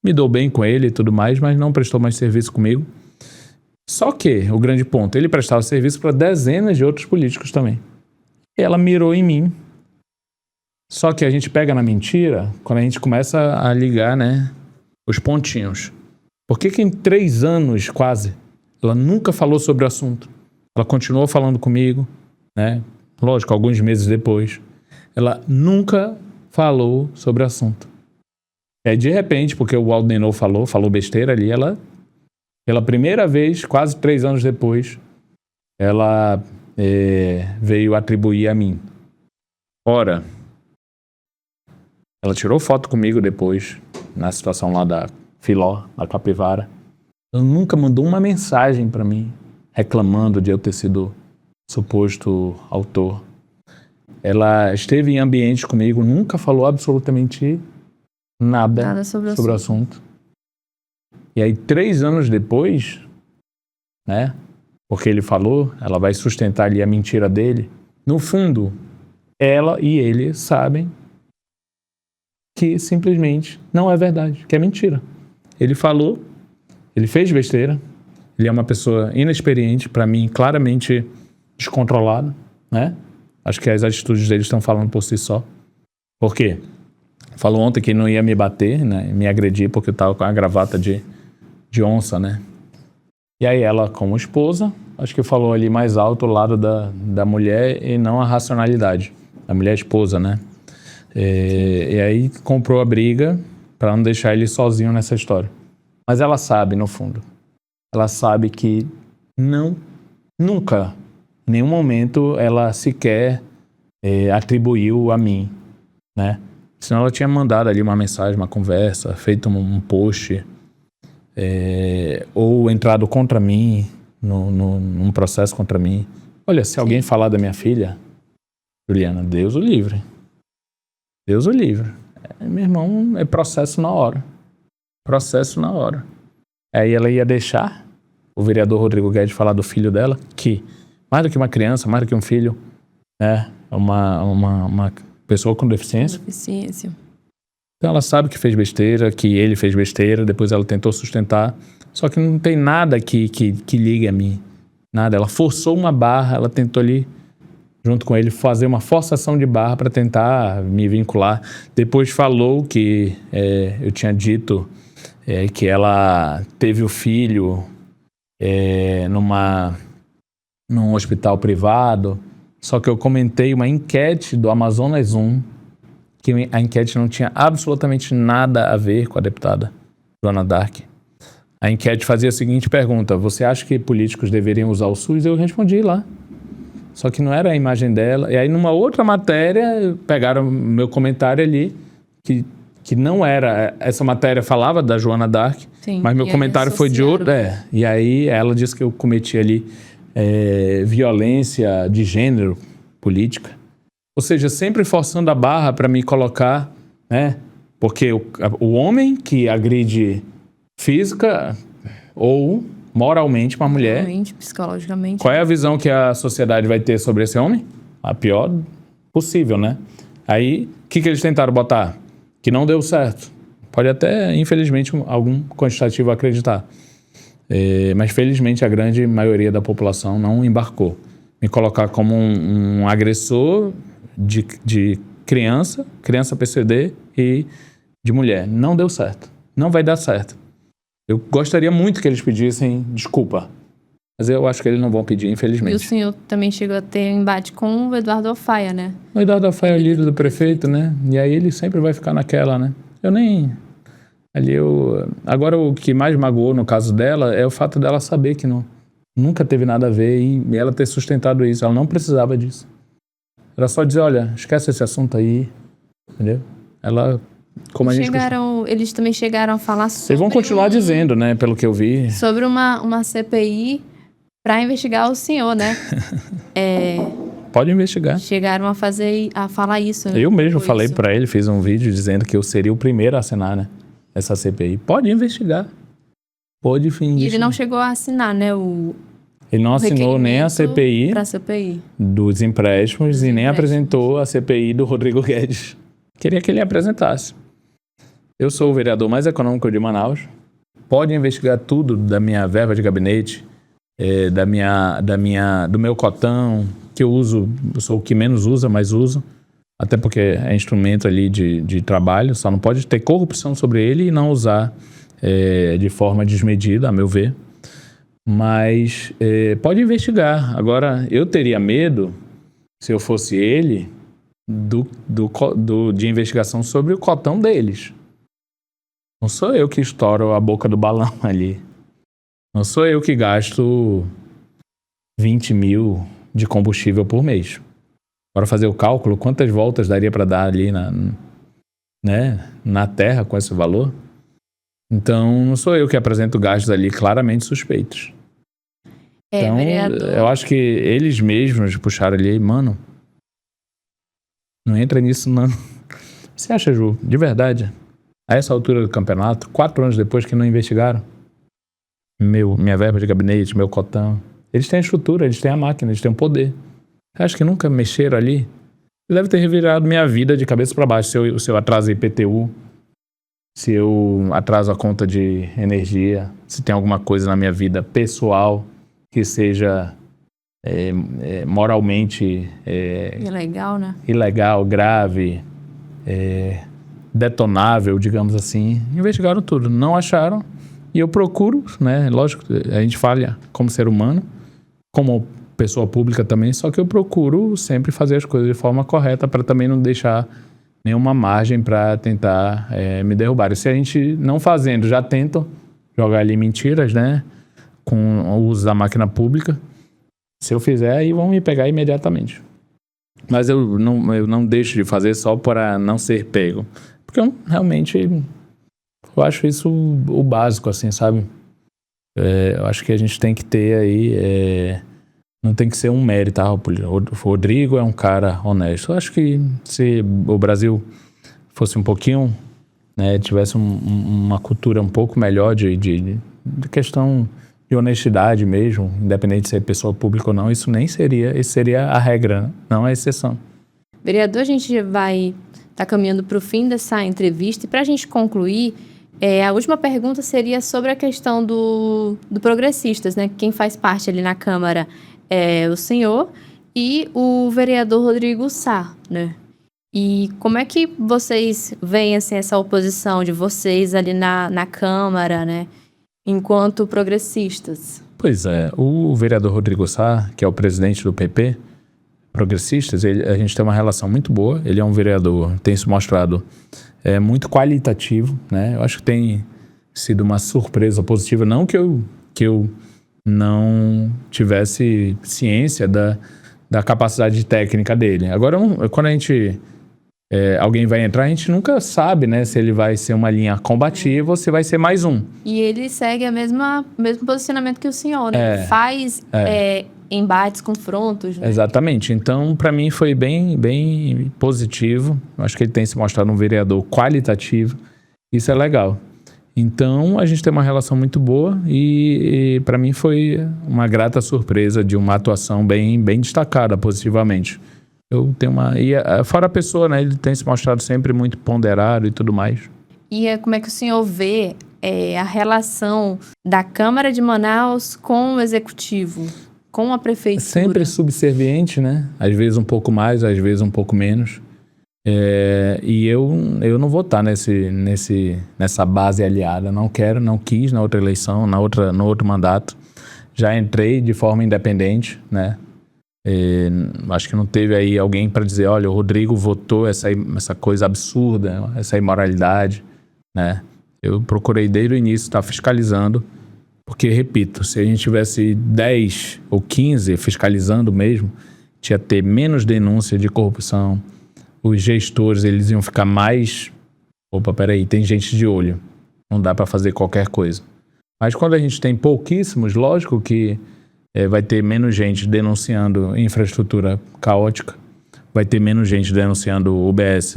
me dou bem com ele e tudo mais, mas não prestou mais serviço comigo. Só que, o grande ponto, ele prestava serviço para dezenas de outros políticos também. E ela mirou em mim. Só que a gente pega na mentira quando a gente começa a ligar, né, os pontinhos. Por que em 3 anos, quase, ela nunca falou sobre o assunto? Ela continuou falando comigo, né? Lógico, alguns meses depois. Ela nunca falou sobre o assunto. E aí, de repente, porque o Aldenor falou besteira ali, ela, pela primeira vez, quase 3 anos depois, ela veio atribuir a mim. Ora, ela tirou foto comigo depois, na situação lá da Filó, da Capivara. Ela nunca mandou uma mensagem para mim, reclamando de eu ter sido suposto autor. Ela esteve em ambiente comigo, nunca falou absolutamente nada sobre o assunto. E aí, 3 anos depois, né, porque ele falou, ela vai sustentar ali a mentira dele. No fundo, ela e ele sabem que simplesmente não é verdade, que é mentira. Ele falou, ele fez besteira, ele é uma pessoa inexperiente, para mim, claramente descontrolado, né? Acho que as atitudes dele estão falando por si só. Por quê? Falou ontem que não ia me bater, né, me agredir, porque eu estava com a gravata de onça, né? E aí ela, como esposa, acho que falou ali mais alto o lado da mulher e não a racionalidade. A mulher esposa, né? E aí comprou a briga para não deixar ele sozinho nessa história. Mas ela sabe, no fundo. Ela sabe que nunca, em nenhum momento, ela sequer atribuiu a mim, né? Senão ela tinha mandado ali uma mensagem, uma conversa, feito um post, ou entrado contra mim, num processo contra mim. Olha, se alguém falar da minha filha, Juliana, Deus o livre. Deus o livre. Meu irmão, é processo na hora. Processo na hora. Aí ela ia deixar o vereador Rodrigo Guedes falar do filho dela, que mais do que uma criança, mais do que um filho, é uma pessoa com deficiência. Então ela sabe que fez besteira, que ele fez besteira, depois ela tentou sustentar, só que não tem nada que ligue a mim. Nada. Ela forçou uma barra, ela tentou ali, junto com ele, fazer uma forçação de barra para tentar me vincular. Depois falou que eu tinha dito que ela teve o filho num hospital privado. Só que eu comentei uma enquete do Amazonas 1, que a enquete não tinha absolutamente nada a ver com a deputada Joana D'Arc. A enquete fazia a seguinte pergunta: você acha que políticos deveriam usar o SUS? Eu respondi lá. Só que não era a imagem dela. E aí, numa outra matéria, pegaram meu comentário ali, que não era... Essa matéria falava da Joana D'Arc, mas meu comentário foi de outro... E aí, ela disse que eu cometi ali violência de gênero política. Ou seja, sempre forçando a barra para me colocar, né? Porque o homem que agride física ou... moralmente uma mulher. Moralmente, psicologicamente. Qual é a visão que a sociedade vai ter sobre esse homem? A pior possível, né? Aí, o que eles tentaram botar? que não deu certo. Pode até, infelizmente, algum quantitativo acreditar. Mas, felizmente, a grande maioria da população não embarcou. Me colocar como um agressor de criança PCD e de mulher. Não deu certo. Não vai dar certo. Eu gostaria muito que eles pedissem desculpa. Mas eu acho que eles não vão pedir, infelizmente. E o senhor também chegou a ter um embate com o Eduardo Alfaia, né? O Eduardo Alfaia é o líder do prefeito, né? E aí ele sempre vai ficar naquela, né? Agora, o que mais magoou no caso dela é o fato dela saber que nunca teve nada a ver e ela ter sustentado isso. Ela não precisava disso. Era só dizer, olha, esquece esse assunto aí, entendeu? Eles também chegaram a falar sobre... Eles vão continuar dizendo, né, pelo que eu vi. Sobre uma CPI para investigar o senhor, né? Pode investigar. Chegaram a falar isso, né? Eu mesmo falei para ele, fiz um vídeo dizendo que eu seria o primeiro a assinar, né, essa CPI. Pode investigar. Pode investigar. E ele não chegou a assinar, né? Ele não assinou nem a CPI, dos empréstimos e nem apresentou a CPI do Rodrigo Guedes. Queria que ele apresentasse. Eu sou o vereador mais econômico de Manaus. Pode investigar tudo da minha verba de gabinete, do meu cotão, que eu uso. Eu sou o que menos usa, mas uso. Até porque é instrumento ali de trabalho. Só não pode ter corrupção sobre ele e não usar de forma desmedida, a meu ver. Mas pode investigar. Agora, eu teria medo, se eu fosse ele, de investigação sobre o cotão deles. Não sou eu que estouro a boca do balão ali. Não sou eu que gasto 20 mil de combustível por mês. Para fazer o cálculo, quantas voltas daria para dar ali na terra com esse valor? Então, não sou eu que apresento gastos ali claramente suspeitos. Então, vereador, eu acho que eles mesmos puxaram ali, mano, não entra nisso não. Você acha, Ju, de verdade, a essa altura do campeonato, 4 anos depois que não investigaram minha verba de gabinete, meu cotão, eles têm a estrutura, eles têm a máquina, eles têm o poder. Eu acho que nunca mexeram ali. Deve ter revirado minha vida de cabeça para baixo. Se eu atraso IPTU, se eu atraso a conta de energia, se tem alguma coisa na minha vida pessoal que seja moralmente ilegal, né? Ilegal, grave, detonável, digamos assim. Investigaram tudo, não acharam. E eu procuro, né? Lógico, a gente falha como ser humano, como pessoa pública também, só que eu procuro sempre fazer as coisas de forma correta para também não deixar nenhuma margem para tentar me derrubar. E se a gente não fazendo, já tentam jogar ali mentiras, né? Com o uso da máquina pública. Se eu fizer, aí vão me pegar imediatamente. Mas eu não deixo de fazer só para não ser pego. Porque eu acho isso o básico, assim, sabe? Eu acho que a gente tem que ter aí... não tem que ser um mérito. O Rodrigo é um cara honesto. Eu acho que se o Brasil fosse um pouquinho... né, tivesse uma cultura um pouco melhor de questão de honestidade mesmo, independente de ser pessoa pública ou não, isso seria a regra, não a exceção. Vereador, a gente vai estar caminhando para o fim dessa entrevista e para a gente concluir, a última pergunta seria sobre a questão do Progressistas, né? Quem faz parte ali na Câmara é o senhor e o vereador Rodrigo Sá, né? E como é que vocês veem assim, essa oposição de vocês ali na Câmara, né? Enquanto progressistas? Pois é, o vereador Rodrigo Sá, que é o presidente do PP, Progressistas, a gente tem uma relação muito boa. Ele é um vereador, tem se mostrado muito qualitativo, né? Eu acho que tem sido uma surpresa positiva. Não que eu não tivesse ciência da capacidade técnica dele. Agora, quando a gente... alguém vai entrar, a gente nunca sabe, né, se ele vai ser uma linha combativa ou se vai ser mais um. E ele segue o mesmo posicionamento que o senhor, né? Faz embates, confrontos, né? Exatamente. Então, para mim, foi bem, bem positivo. Acho que ele tem se mostrado um vereador qualitativo. Isso é legal. Então, a gente tem uma relação muito boa e para mim foi uma grata surpresa de uma atuação bem, bem destacada positivamente. Eu tenho uma... E fora a pessoa, né? Ele tem se mostrado sempre muito ponderado e tudo mais. E como é que o senhor vê a relação da Câmara de Manaus com o Executivo, com a Prefeitura? Sempre subserviente, né? Às vezes um pouco mais, às vezes um pouco menos. E eu não vou estar nessa base aliada. Não quero, não quis na outra eleição, no outro mandato. Já entrei de forma independente, né? Acho que não teve aí alguém para dizer, olha, o Rodrigo votou essa coisa absurda, essa imoralidade, né? Eu procurei desde o início estar fiscalizando, porque, repito, se a gente tivesse 10 ou 15 fiscalizando mesmo, tinha ter menos denúncia de corrupção, os gestores eles iam ficar mais... Opa, peraí, tem gente de olho, não dá para fazer qualquer coisa. Mas quando a gente tem pouquíssimos, lógico que vai ter menos gente denunciando infraestrutura caótica, vai ter menos gente denunciando UBS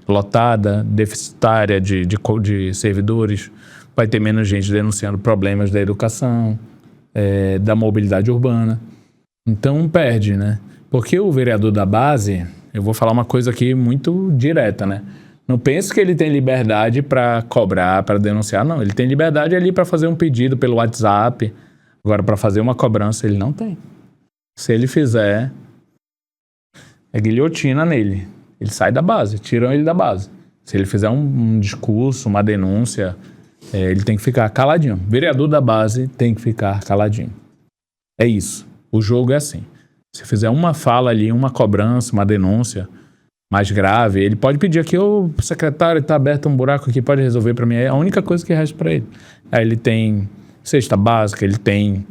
lotada, deficitária de servidores, vai ter menos gente denunciando problemas da educação, da mobilidade urbana. Então perde, né? Porque o vereador da base, eu vou falar uma coisa aqui muito direta, né? Não pense que ele tem liberdade para cobrar, para denunciar, não. Ele tem liberdade ali para fazer um pedido pelo WhatsApp. Agora, para fazer uma cobrança, ele não tem. Se ele fizer, é guilhotina nele. Ele sai da base, tiram ele da base. Se ele fizer um discurso, uma denúncia, ele tem que ficar caladinho. Vereador da base tem que ficar caladinho. É isso. O jogo é assim. Se fizer uma fala ali, uma cobrança, uma denúncia mais grave, ele pode pedir aqui, ô secretário, está aberto um buraco aqui, pode resolver para mim. É a única coisa que resta para ele. Aí ele tem cesta básica, ele tem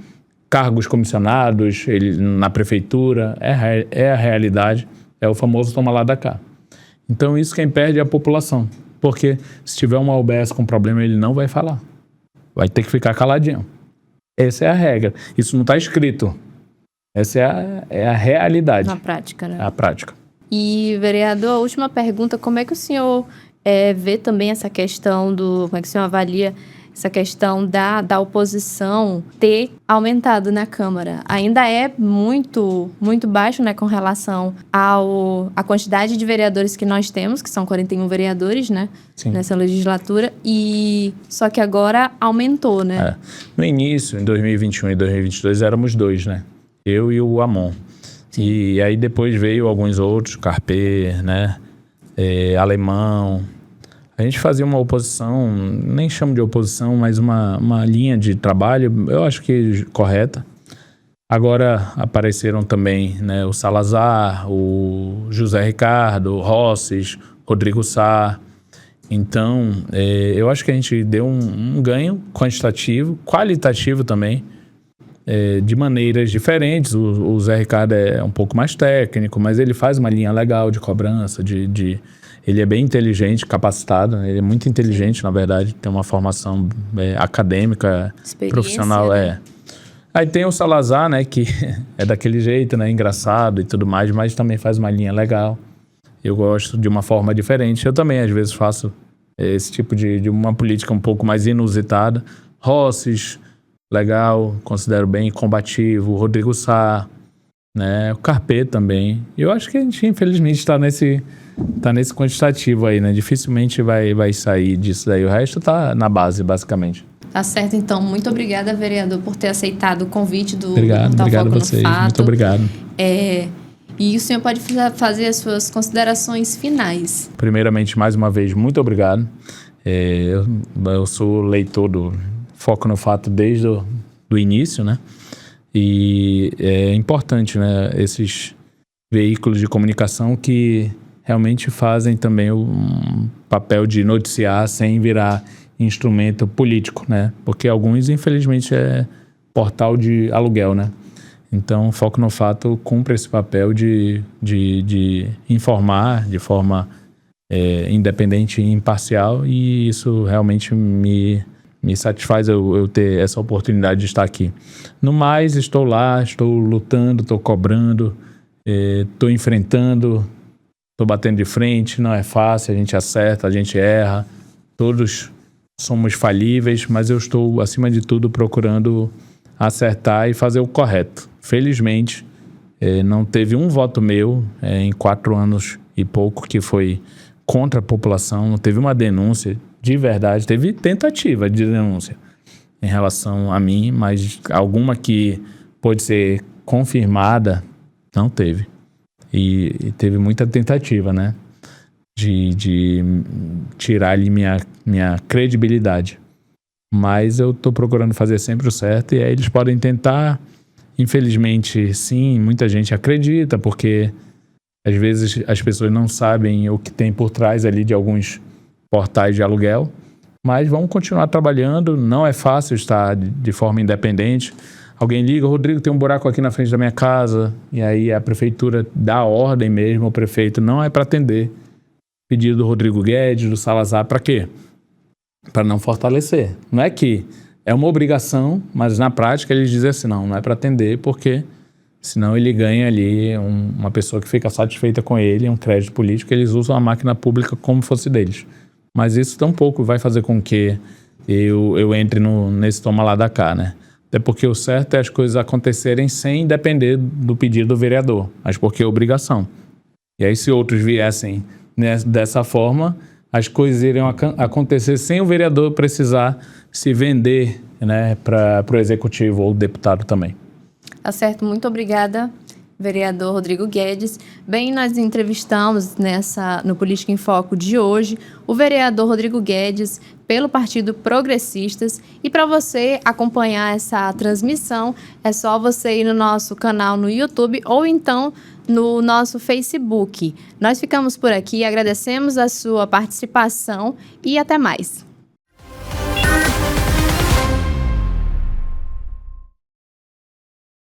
cargos comissionados, ele, na prefeitura, é a realidade, é o famoso toma lá da cá. Então isso quem perde é a população, porque se tiver uma UBS com problema, ele não vai falar. Vai ter que ficar caladinho. Essa é a regra. Isso não está escrito. Essa é a realidade. Na prática, né? É a prática. E, vereador, a última pergunta, como é que o senhor vê também essa questão como é que o senhor avalia essa questão da oposição ter aumentado na Câmara? Ainda é muito, muito baixo, né, com relação à quantidade de vereadores que nós temos, que são 41 vereadores, né, Sim. nessa legislatura, só que agora aumentou, né? No início, em 2021 e 2022, éramos 2, né? Eu e o Amon. E aí depois veio alguns outros, Carpê, né? Alemão. A gente fazia uma oposição, nem chamo de oposição, mas uma linha de trabalho, eu acho que correta. Agora apareceram também, né, o Salazar, o José Ricardo, o Rosses, Rodrigo Sá. Então, eu acho que a gente deu um ganho quantitativo, qualitativo também, de maneiras diferentes. O Zé Ricardo é um pouco mais técnico, mas ele faz uma linha legal de cobrança, ele é bem inteligente, capacitado, né? Ele é muito inteligente, na verdade, tem uma formação acadêmica, profissional. Né? Aí tem o Salazar, né, que é daquele jeito, né, engraçado e tudo mais, mas também faz uma linha legal. Eu gosto de uma forma diferente. Eu também, às vezes, faço esse tipo de uma política um pouco mais inusitada. Rosses, legal, considero bem combativo. O Rodrigo Sá, né, o Carpê também. Eu acho que a gente, infelizmente, está nesse quantitativo aí, né? Dificilmente vai sair disso daí. O resto tá na base, basicamente. Tá certo, então. Muito obrigada, vereador, por ter aceitado o convite do Obrigado a vocês. Muito obrigado. E o senhor pode fazer as suas considerações finais. Primeiramente, mais uma vez, muito obrigado. Eu sou leitor do Foco no Fato desde o início, né? E é importante, né? Esses veículos de comunicação que realmente fazem também um papel de noticiar sem virar instrumento político, né? Porque alguns, infelizmente, é portal de aluguel, né? Então, Foco no Fato cumpre esse papel de informar de forma independente e imparcial, e isso realmente me satisfaz eu ter essa oportunidade de estar aqui. No mais, estou lá, estou lutando, estou cobrando, estou enfrentando, estou batendo de frente. Não é fácil, a gente acerta, a gente erra, todos somos falíveis, mas eu estou, acima de tudo, procurando acertar e fazer o correto. Felizmente, Não teve um voto meu em 4 anos e pouco que foi contra a população, não teve uma denúncia de verdade, teve tentativa de denúncia em relação a mim, mas alguma que pôde ser confirmada, não teve. E teve muita tentativa, né? De tirar ali minha credibilidade. Mas eu estou procurando fazer sempre o certo e aí eles podem tentar. Infelizmente, sim, muita gente acredita, porque às vezes as pessoas não sabem o que tem por trás ali de alguns portais de aluguel, mas vamos continuar trabalhando. Não é fácil estar de forma independente. Alguém liga, Rodrigo, tem um buraco aqui na frente da minha casa, e aí a prefeitura dá ordem mesmo, o prefeito não é para atender. Pedido do Rodrigo Guedes, do Salazar, para quê? Para não fortalecer. Não é que é uma obrigação, mas na prática eles dizem assim, não é para atender, porque senão ele ganha ali uma pessoa que fica satisfeita com ele, um crédito político, eles usam a máquina pública como fosse deles. Mas isso tampouco vai fazer com que eu entre nesse toma lá da cá, né? Até porque o certo é as coisas acontecerem sem depender do pedido do vereador, mas porque é obrigação. E aí se outros viessem dessa forma, as coisas iriam acontecer sem o vereador precisar se vender, né, para o executivo ou o deputado também. Tá certo, muito obrigada, vereador Rodrigo Guedes. Bem, nós entrevistamos no Política em Foco de hoje o vereador Rodrigo Guedes pelo Partido Progressistas. E para você acompanhar essa transmissão, é só você ir no nosso canal no YouTube ou então no nosso Facebook. Nós ficamos por aqui, agradecemos a sua participação e até mais.